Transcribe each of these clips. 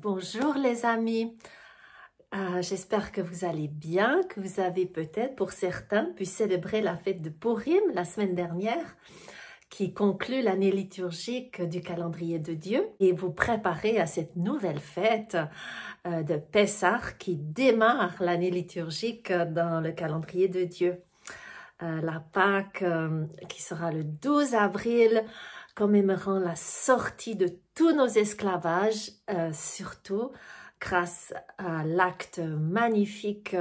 Bonjour les amis, j'espère que vous allez bien, que vous avez peut-être pour certains pu célébrer la fête de Purim la semaine dernière qui conclut l'année liturgique du calendrier de Dieu et vous préparez à cette nouvelle fête de Pessah qui démarre l'année liturgique dans le calendrier de Dieu. La Pâque qui sera le 12 avril, commémorant la sortie de tous nos esclavages, surtout grâce à l'acte magnifique,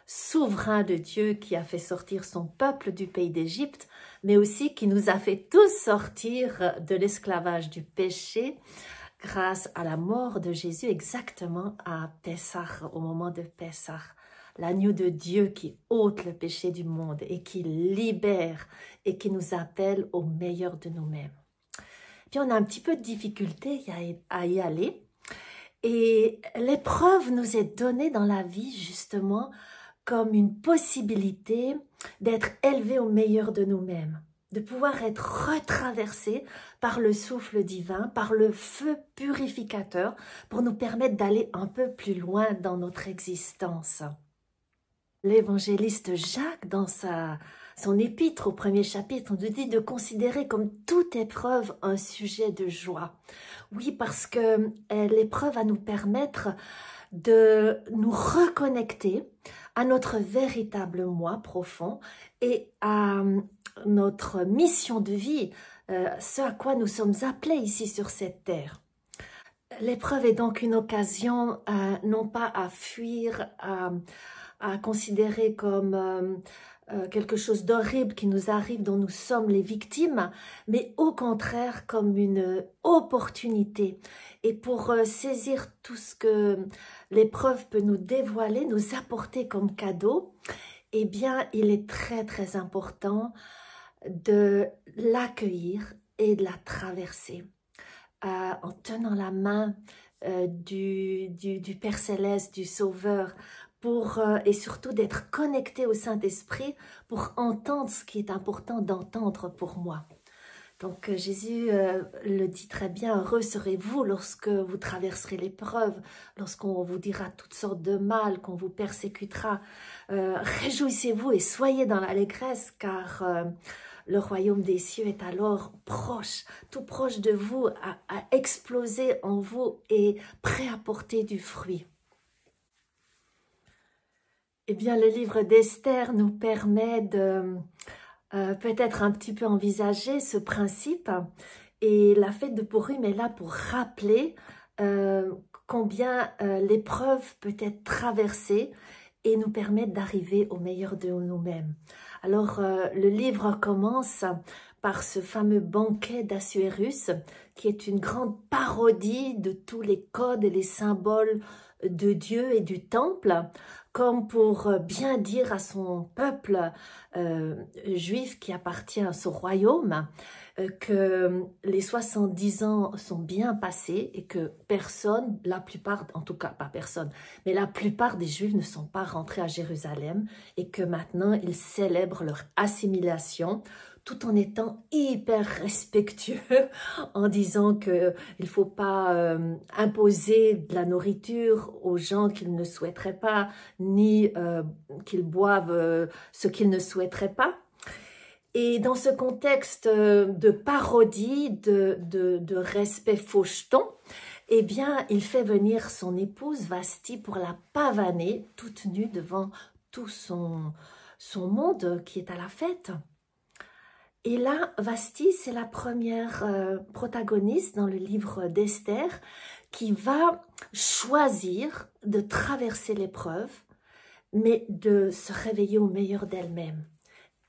souverain de Dieu qui a fait sortir son peuple du pays d'Égypte, mais aussi qui nous a fait tous sortir de l'esclavage du péché grâce à la mort de Jésus exactement à Pessah, au moment de Pessah. L'agneau de Dieu qui ôte le péché du monde et qui libère et qui nous appelle au meilleur de nous-mêmes. Puis on a un petit peu de difficulté à y aller et l'épreuve nous est donnée dans la vie justement comme une possibilité d'être élevés au meilleur de nous-mêmes, de pouvoir être retraversés par le souffle divin, par le feu purificateur pour nous permettre d'aller un peu plus loin dans notre existence. L'évangéliste Jacques, dans son épître au premier chapitre, nous dit de considérer comme toute épreuve un sujet de joie. Oui, parce que l'épreuve va nous permettre de nous reconnecter à notre véritable moi profond et à notre mission de vie, ce à quoi nous sommes appelés ici sur cette terre. L'épreuve est donc une occasion non pas à fuir, à considérer comme quelque chose d'horrible qui nous arrive, dont nous sommes les victimes, mais au contraire comme une opportunité. Et pour saisir tout ce que l'épreuve peut nous dévoiler, nous apporter comme cadeau, eh bien, il est très très important de l'accueillir et de la traverser. En tenant la main du Père Céleste, du Sauveur, et surtout d'être connecté au Saint-Esprit pour entendre ce qui est important d'entendre pour moi. Donc Jésus le dit très bien, heureux serez-vous lorsque vous traverserez l'épreuve, lorsqu'on vous dira toutes sortes de mal, qu'on vous persécutera. Réjouissez-vous et soyez dans l'allégresse car le royaume des cieux est alors proche, tout proche de vous, à exploser en vous et prêt à porter du fruit. Eh bien, le livre d'Esther nous permet de peut-être un petit peu envisager ce principe. Et la fête de Purim est là pour rappeler combien l'épreuve peut être traversée et nous permettre d'arriver au meilleur de nous-mêmes. Alors, le livre commence par ce fameux banquet d'Assuérus, qui est une grande parodie de tous les codes et les symboles de Dieu et du temple, comme pour bien dire à son peuple juif qui appartient à son royaume que les 70 ans sont bien passés et que personne, la plupart, en tout cas pas personne, mais la plupart des juifs ne sont pas rentrés à Jérusalem et que maintenant ils célèbrent leur assimilation tout en étant hyper respectueux, en disant qu'il ne faut pas imposer de la nourriture aux gens qu'ils ne souhaiteraient pas, ni qu'ils boivent ce qu'ils ne souhaiteraient pas. Et dans ce contexte de parodie, de respect faucheton, eh bien, il fait venir son épouse Vasti pour la pavaner, toute nue devant tout son monde qui est à la fête. Et là, Vasti, c'est la première protagoniste dans le livre d'Esther qui va choisir de traverser l'épreuve, mais de se réveiller au meilleur d'elle-même.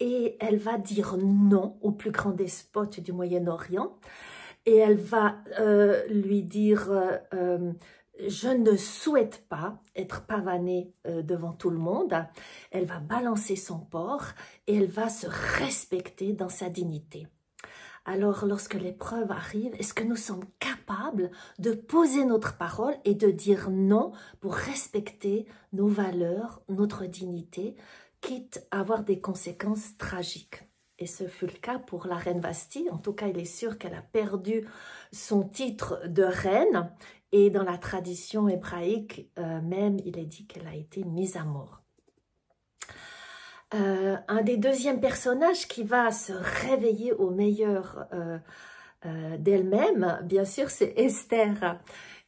Et elle va dire non au plus grand despote du Moyen-Orient et elle va lui dire je ne souhaite pas être pavanée devant tout le monde. Elle va balancer son porc et elle va se respecter dans sa dignité. Alors, lorsque l'épreuve arrive, est-ce que nous sommes capables de poser notre parole et de dire non pour respecter nos valeurs, notre dignité, quitte à avoir des conséquences tragiques? Et ce fut le cas pour la reine Vasti. En tout cas, il est sûr qu'elle a perdu son titre de reine Et dans la tradition hébraïque, même, il est dit qu'elle a été mise à mort. Un des deuxièmes personnages qui va se réveiller au meilleur d'elle-même, bien sûr, c'est Esther.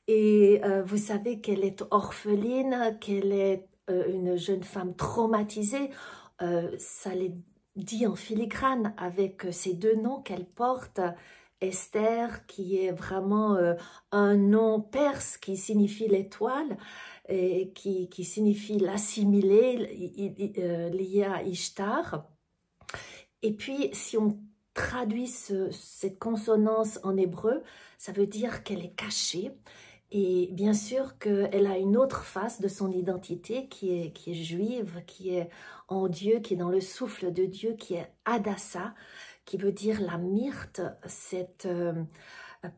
Et vous savez qu'elle est orpheline, qu'elle est une jeune femme traumatisée. Ça l'est dit en filigrane avec ces deux noms qu'elle porte. Esther, qui est vraiment un nom perse qui signifie l'étoile, et qui signifie l'assimiler, lié à Ishtar. Et puis, si on traduit cette consonance en hébreu, ça veut dire qu'elle est cachée. Et bien sûr qu'elle a une autre face de son identité qui est juive, qui est en Dieu, qui est dans le souffle de Dieu, qui est Hadassah, qui veut dire la myrte, cette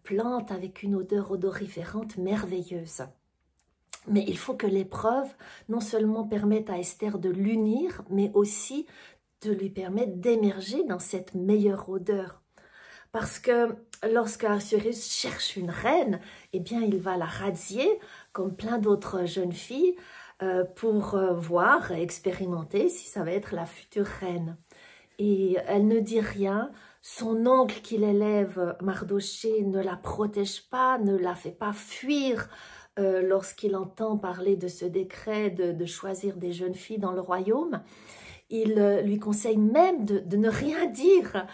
plante avec une odeur odoriférante merveilleuse. Mais il faut que l'épreuve non seulement permette à Esther de l'unir, mais aussi de lui permettre d'émerger dans cette meilleure odeur. Parce que lorsque Ahasuérus cherche une reine, eh bien il va la radier comme plein d'autres jeunes filles pour voir, expérimenter si ça va être la future reine. Et elle ne dit rien. Son oncle qui l'élève, Mardoché, ne la protège pas, ne la fait pas fuir lorsqu'il entend parler de ce décret de choisir des jeunes filles dans le royaume. Il lui conseille même de ne rien dire.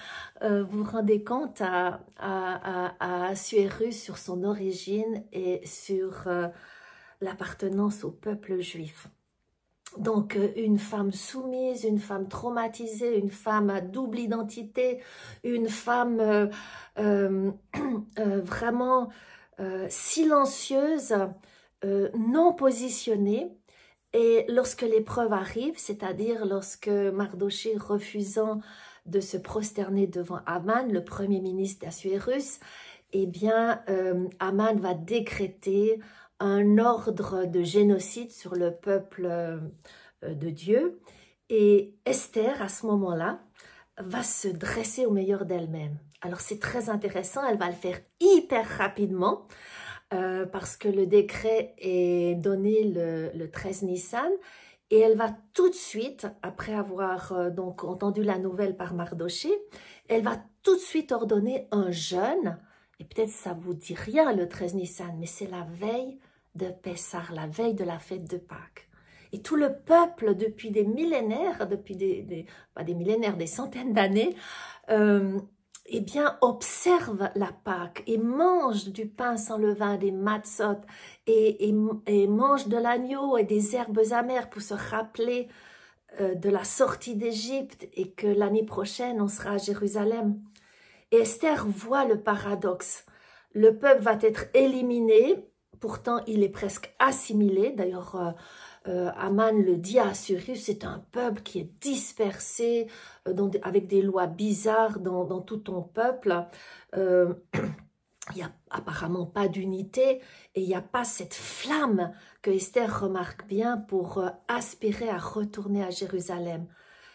Vous vous rendez compte à Ahasuérus sur son origine et sur l'appartenance au peuple juif. Donc, une femme soumise, une femme traumatisée, une femme à double identité, une femme vraiment silencieuse, non positionnée. Et lorsque l'épreuve arrive, c'est-à-dire lorsque Mardoché, refusant de se prosterner devant Aman, le premier ministre d'Ahasuérus, eh bien, Aman va décréter un ordre de génocide sur le peuple de Dieu. Et Esther, à ce moment-là, va se dresser au meilleur d'elle-même. Alors, c'est très intéressant, elle va le faire hyper rapidement, parce que le décret est donné le 13 Nissan, et elle va tout de suite, après avoir donc entendu la nouvelle par Mardoché, elle va tout de suite ordonner un jeûne, et peut-être ça vous dit rien le 13 Nissan, mais c'est la veille de Pessah, la veille de la fête de Pâques. Et tout le peuple, depuis des millénaires, pas des millénaires, des centaines d'années, eh bien, observe la Pâque et mange du pain sans levain, des matzot, et mange de l'agneau et des herbes amères pour se rappeler de la sortie d'Égypte et que l'année prochaine, on sera à Jérusalem. Et Esther voit le paradoxe. Le peuple va être éliminé, pourtant il est presque assimilé. D'ailleurs, Aman le dit à Ahasuérus, c'est un peuple qui est dispersé, avec des lois bizarres dans tout ton peuple. Il n'y a apparemment pas d'unité et il n'y a pas cette flamme que Esther remarque bien pour aspirer à retourner à Jérusalem.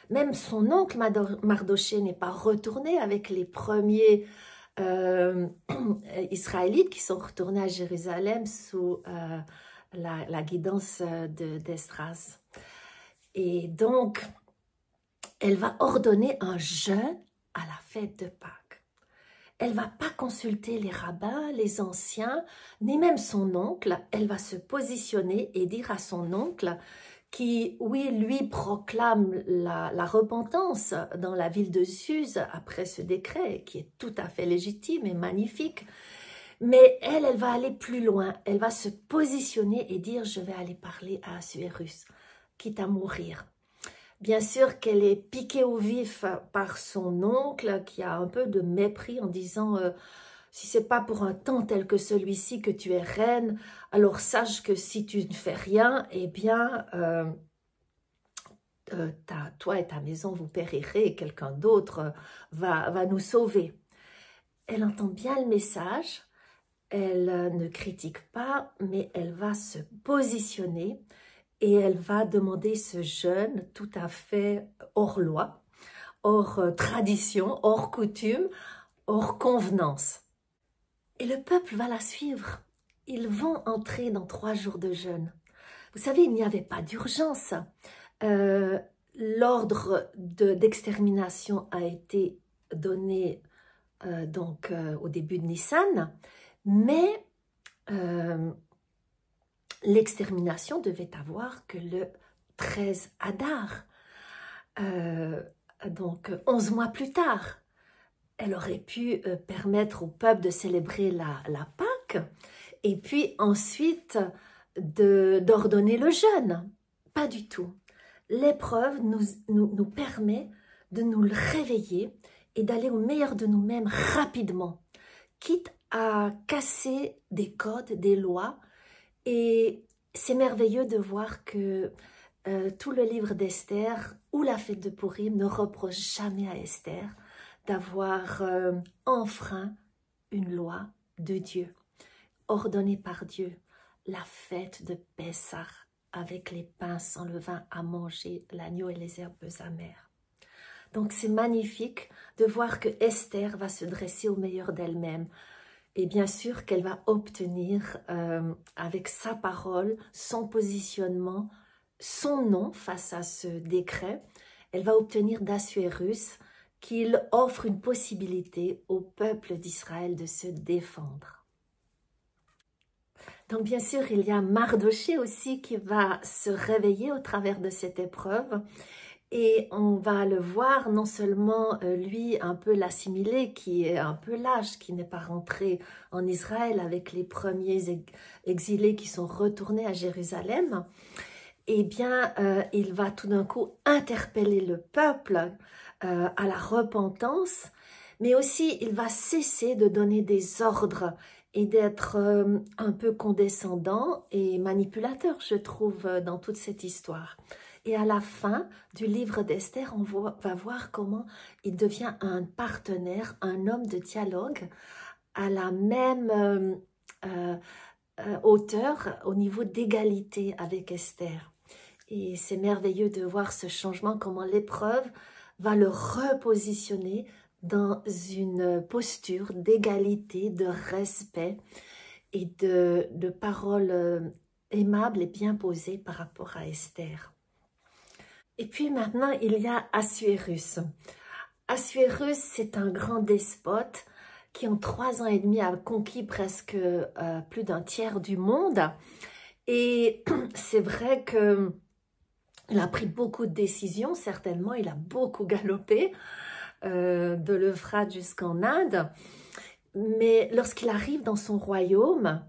Même son oncle Mardoché n'est pas retourné avec les premiers Israélites qui sont retournés à Jérusalem sous la guidance d'Esdras. Et donc, elle va ordonner un jeûne à la fête de Pâques. Elle ne va pas consulter les rabbins, les anciens, ni même son oncle. Elle va se positionner et dire à son oncle qui, oui, lui proclame la repentance dans la ville de Suse après ce décret, qui est tout à fait légitime et magnifique. Mais elle va aller plus loin. Elle va se positionner et dire « Je vais aller parler à Ahasuérus, quitte à mourir ». Bien sûr qu'elle est piquée au vif par son oncle, qui a un peu de mépris en disant si c'est pas pour un temps tel que celui-ci que tu es reine, alors sache que si tu ne fais rien, eh bien, toi et ta maison vous périrez et quelqu'un d'autre va nous sauver. Elle entend bien le message. Elle ne critique pas, mais elle va se positionner et elle va demander ce jeûne tout à fait hors loi, hors tradition, hors coutume, hors convenance. Et le peuple va la suivre. ils vont entrer dans 3 jours de jeûne. Vous savez, il n'y avait pas d'urgence. L'ordre d'extermination a été donné au début de Nissan, mais l'extermination devait avoir que le 13 Adar, donc 11 mois plus tard. Elle aurait pu permettre au peuple de célébrer la Pâque et puis ensuite d'ordonner le jeûne. Pas du tout. L'épreuve nous permet de nous réveiller et d'aller au meilleur de nous-mêmes rapidement, quitte à casser des codes, des lois. Et c'est merveilleux de voir que tout le livre d'Esther ou la fête de Pourim ne reproche jamais à Esther d'avoir enfreint une loi de Dieu, ordonnée par Dieu, la fête de Pessah, avec les pains sans levain à manger, l'agneau et les herbes amères. Donc c'est magnifique de voir que Esther va se dresser au meilleur d'elle-même. Et bien sûr qu'elle va obtenir, avec sa parole, son positionnement, son nom face à ce décret, elle va obtenir d'Assuérus qu'il offre une possibilité au peuple d'Israël de se défendre. Donc bien sûr, il y a Mardoché aussi qui va se réveiller au travers de cette épreuve. Et on va le voir, non seulement lui un peu l'assimiler, qui est un peu lâche, qui n'est pas rentré en Israël avec les premiers exilés qui sont retournés à Jérusalem, eh bien il va tout d'un coup interpeller le peuple à la repentance, mais aussi il va cesser de donner des ordres et d'être un peu condescendant et manipulateur, je trouve, dans toute cette histoire. Et à la fin du livre d'Esther, on va voir comment il devient un partenaire, un homme de dialogue à la même hauteur au niveau d'égalité avec Esther. Et c'est merveilleux de voir ce changement, comment l'épreuve va le repositionner dans une posture d'égalité, de respect et de paroles aimables et bien posées par rapport à Esther. Et puis maintenant, il y a Assuérus. Assuérus, c'est un grand despote qui en 3 ans et demi a conquis presque plus d'un tiers du monde. Et c'est vrai qu'il a pris beaucoup de décisions, certainement, il a beaucoup galopé de l'Euphrate jusqu'en Inde. Mais lorsqu'il arrive dans son royaume,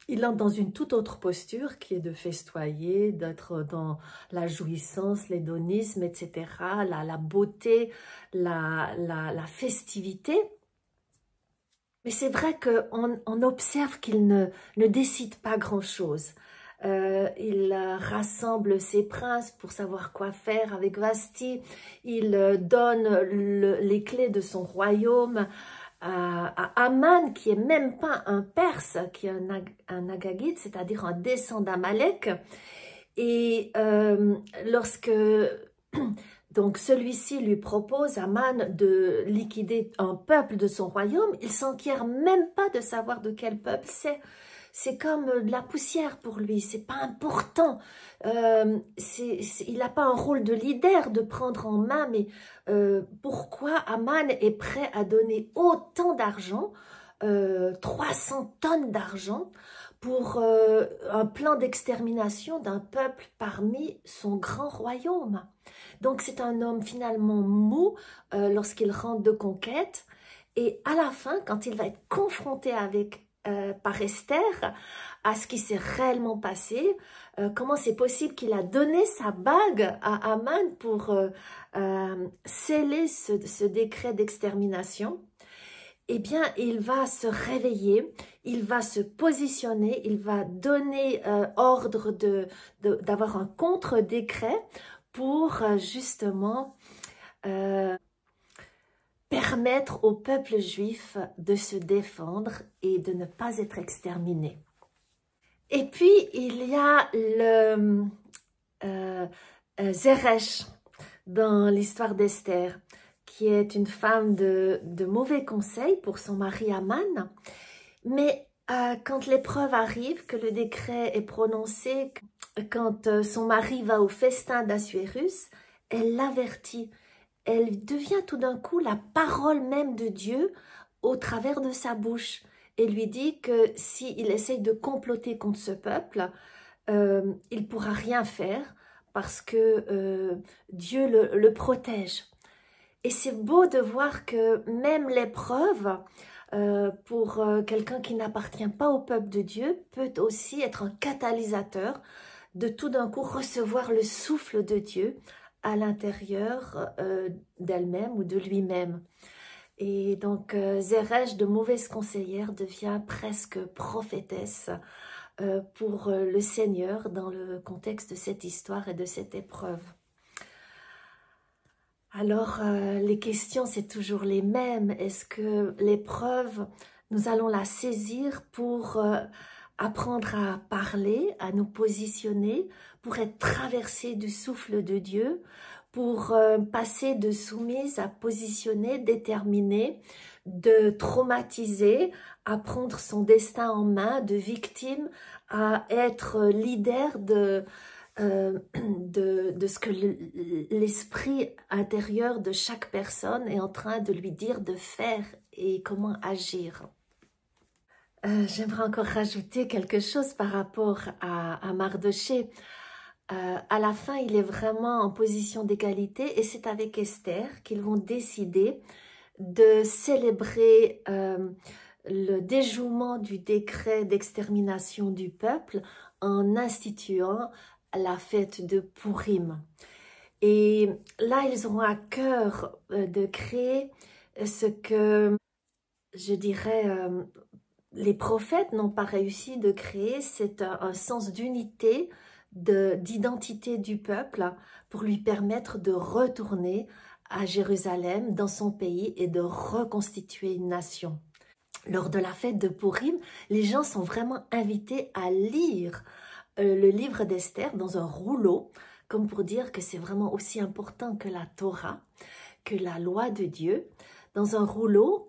il entre dans une toute autre posture qui est de festoyer, d'être dans la jouissance, l'hédonisme, etc., la beauté, la festivité. Mais c'est vrai qu'on observe qu'il ne décide pas grand-chose. Il rassemble ses princes pour savoir quoi faire avec Vashti. Il donne les clés de son royaume à Aman, qui est même pas un Perse, qui est un Agagite, c'est-à-dire un descendant d'Amalek. Et lorsque donc celui-ci lui propose, Aman, de liquider un peuple de son royaume, il s'enquiert même pas de savoir de quel peuple c'est. C'est comme de la poussière pour lui, c'est pas important. Il n'a pas un rôle de leader de prendre en main, mais pourquoi Aman est prêt à donner autant d'argent, 300 tonnes d'argent, pour un plan d'extermination d'un peuple parmi son grand royaume? Donc c'est un homme finalement mou lorsqu'il rentre de conquête, et à la fin, quand il va être confronté par Esther, à ce qui s'est réellement passé, comment c'est possible qu'il a donné sa bague à Aman pour sceller ce décret d'extermination. Eh bien, il va se réveiller, il va se positionner, il va donner ordre d'avoir un contre-décret pour justement permettre au peuple juif de se défendre et de ne pas être exterminé. Et puis, il y a le Zeresh dans l'histoire d'Esther, qui est une femme de mauvais conseils pour son mari Aman, mais Quand l'épreuve arrive, que le décret est prononcé, quand son mari va au festin d'Assuérus, elle l'avertit. Elle devient tout d'un coup la parole même de Dieu au travers de sa bouche. Et lui dit que s'il essaye de comploter contre ce peuple, il ne pourra rien faire parce que Dieu le protège. Et c'est beau de voir que même l'épreuve, pour quelqu'un qui n'appartient pas au peuple de Dieu, peut aussi être un catalyseur de tout d'un coup recevoir le souffle de Dieu à l'intérieur d'elle-même ou de lui-même. Et donc Zeresh, de mauvaise conseillère, devient presque prophétesse pour le Seigneur dans le contexte de cette histoire et de cette épreuve. Alors, les questions, c'est toujours les mêmes. Est-ce que l'épreuve, nous allons la saisir pour apprendre à parler, à nous positionner, pour être traversé du souffle de Dieu, pour passer de soumise à positionnée, déterminée, de traumatisée, à prendre son destin en main, de victime, à être leader de ce que l'esprit intérieur de chaque personne est en train de lui dire de faire et comment agir. J'aimerais encore rajouter quelque chose par rapport à Mardochée. À la fin, il est vraiment en position d'égalité et c'est avec Esther qu'ils vont décider de célébrer le déjouement du décret d'extermination du peuple en instituant la fête de Pourim. Et là, ils auront à cœur de créer ce que, je dirais, les prophètes n'ont pas réussi de créer, c'est un sens d'unité, d'identité du peuple pour lui permettre de retourner à Jérusalem, dans son pays, et de reconstituer une nation. Lors de la fête de Pourim, les gens sont vraiment invités à lire le livre d'Esther dans un rouleau, comme pour dire que c'est vraiment aussi important que la Torah, que la loi de Dieu, dans un rouleau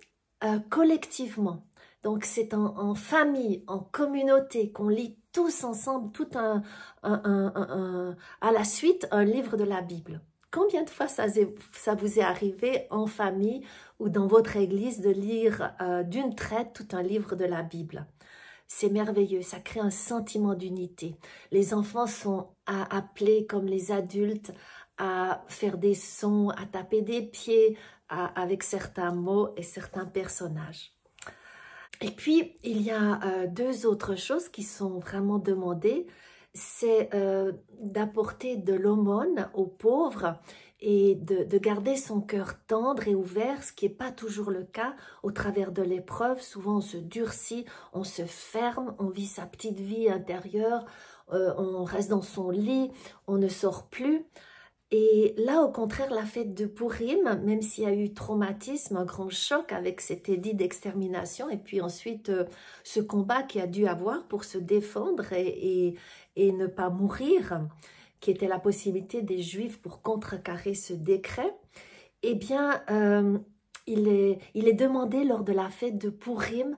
collectivement. Donc c'est en famille, en communauté, qu'on lit tous ensemble, à la suite, un livre de la Bible. Combien de fois ça vous est arrivé en famille ou dans votre église de lire d'une traite tout un livre de la Bible? C'est merveilleux, ça crée un sentiment d'unité. Les enfants sont appelés comme les adultes à faire des sons, à taper des pieds avec certains mots et certains personnages. Et puis, il y a deux autres choses qui sont vraiment demandées. C'est d'apporter de l'aumône aux pauvres et de garder son cœur tendre et ouvert, ce qui n'est pas toujours le cas au travers de l'épreuve. Souvent, on se durcit, on se ferme, on vit sa petite vie intérieure, on reste dans son lit, on ne sort plus. Et là, au contraire, la fête de Pourim, même s'il y a eu traumatisme, un grand choc avec cet édit d'extermination, et puis ensuite ce combat qu'il a dû avoir pour se défendre et ne pas mourir, qui était la possibilité des Juifs pour contrecarrer ce décret, eh bien, il est demandé lors de la fête de Pourim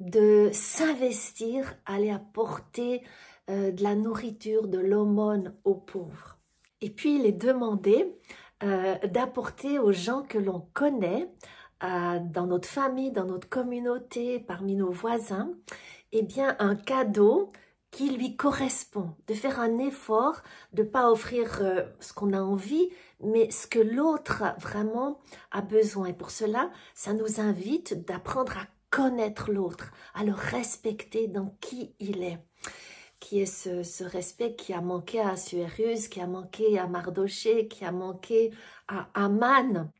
de s'investir, aller apporter de la nourriture, de l'aumône aux pauvres. Et puis, il est demandé d'apporter aux gens que l'on connaît, dans notre famille, dans notre communauté, parmi nos voisins, eh bien, un cadeau qui lui correspond, de faire un effort, de ne pas offrir ce qu'on a envie, mais ce que l'autre vraiment a besoin. Et pour cela, ça nous invite d'apprendre à connaître l'autre, à le respecter dans qui il est. Qui est ce respect qui a manqué à Assuérus, qui a manqué à Mardochée, qui a manqué à Aman.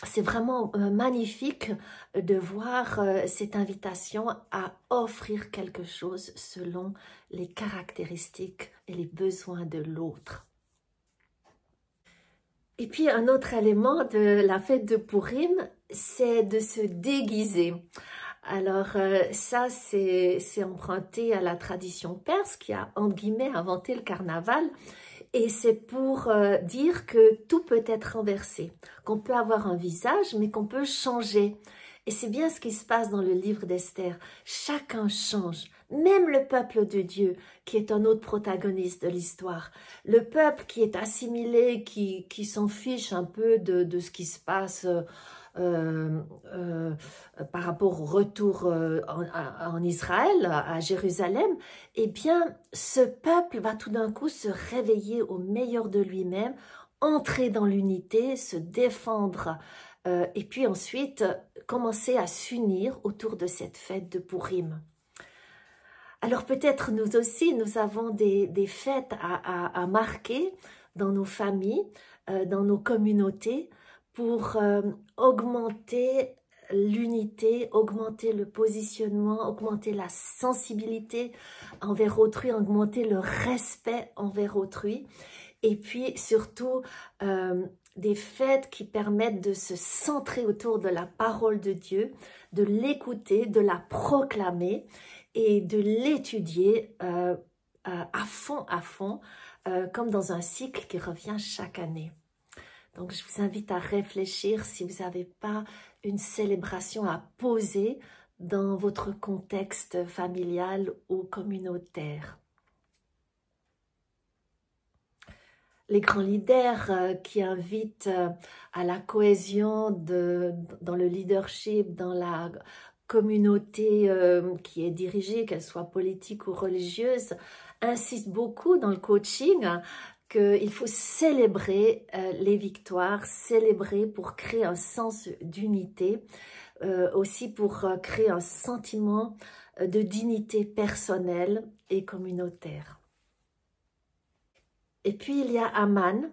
C'est vraiment magnifique de voir cette invitation à offrir quelque chose selon les caractéristiques et les besoins de l'autre. Et puis un autre élément de la fête de Pourim, c'est de se déguiser. Alors ça, c'est emprunté à la tradition perse qui a, entre guillemets, inventé le carnaval. Et c'est pour dire que tout peut être renversé, qu'on peut avoir un visage, mais qu'on peut changer. Et c'est bien ce qui se passe dans le livre d'Esther. Chacun change, même le peuple de Dieu, qui est un autre protagoniste de l'histoire. Le peuple qui est assimilé, qui s'en fiche un peu de ce qui se passe par rapport au retour en Israël, à Jérusalem, eh bien, ce peuple va tout d'un coup se réveiller au meilleur de lui-même, entrer dans l'unité, se défendre, et puis ensuite commencer à s'unir autour de cette fête de Pourim. Alors peut-être nous aussi, nous avons des fêtes à marquer dans nos familles, dans nos communautés, pour augmenter l'unité, augmenter le positionnement, augmenter la sensibilité envers autrui, augmenter le respect envers autrui. Et puis surtout, des fêtes qui permettent de se centrer autour de la parole de Dieu, de l'écouter, de la proclamer et de l'étudier à fond, comme dans un cycle qui revient chaque année. Donc, je vous invite à réfléchir si vous n'avez pas une célébration à poser dans votre contexte familial ou communautaire. Les grands leaders qui invitent à la cohésion dans le leadership, dans la communauté qui est dirigée, qu'elle soit politique ou religieuse, insistent beaucoup dans le coaching qu'il faut célébrer les victoires, célébrer pour créer un sens d'unité, aussi pour créer un sentiment de dignité personnelle et communautaire. Et puis il y a Aman.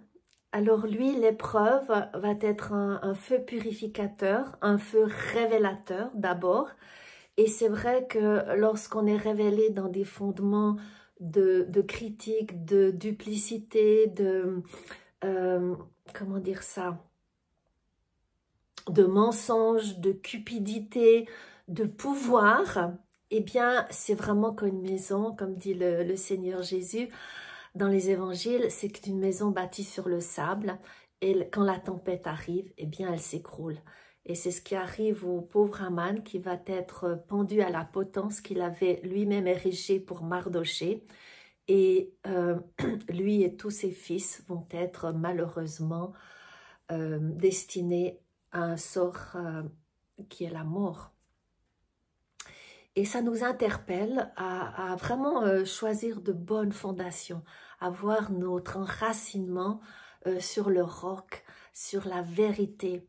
Alors lui, l'épreuve va être un feu purificateur, un feu révélateur d'abord. Et c'est vrai que lorsqu'on est révélé dans des fondements de critique, de duplicité, comment dire ça, de mensonges, de cupidité, de pouvoir, eh bien, c'est vraiment comme une maison, comme dit le Seigneur Jésus dans les évangiles, c'est une maison bâtie sur le sable, et quand la tempête arrive, eh bien, elle s'écroule. Et c'est ce qui arrive au pauvre Aman qui va être pendu à la potence qu'il avait lui-même érigée pour Mardoché. Et lui et tous ses fils vont être malheureusement destinés à un sort qui est la mort. Et ça nous interpelle à vraiment choisir de bonnes fondations, à voir notre enracinement sur le roc, sur la vérité,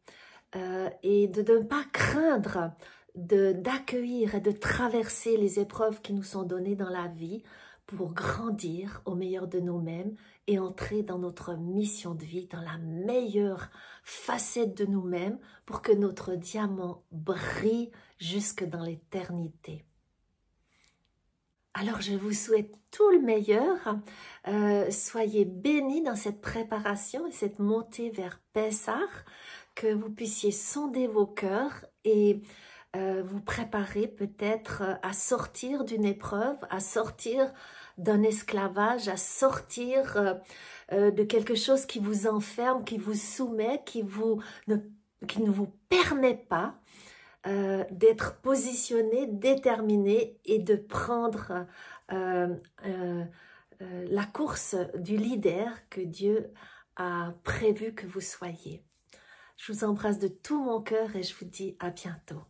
et de ne pas craindre d'accueillir et de traverser les épreuves qui nous sont données dans la vie pour grandir au meilleur de nous-mêmes et entrer dans notre mission de vie, dans la meilleure facette de nous-mêmes pour que notre diamant brille jusque dans l'éternité. Alors je vous souhaite tout le meilleur, soyez bénis dans cette préparation et cette montée vers Pessah, que vous puissiez sonder vos cœurs et vous préparer peut-être à sortir d'une épreuve, à sortir d'un esclavage, à sortir de quelque chose qui vous enferme, qui vous soumet, qui ne vous permet pas d'être positionné, déterminé et de prendre la course du leader que Dieu a prévu que vous soyez. Je vous embrasse de tout mon cœur et je vous dis à bientôt.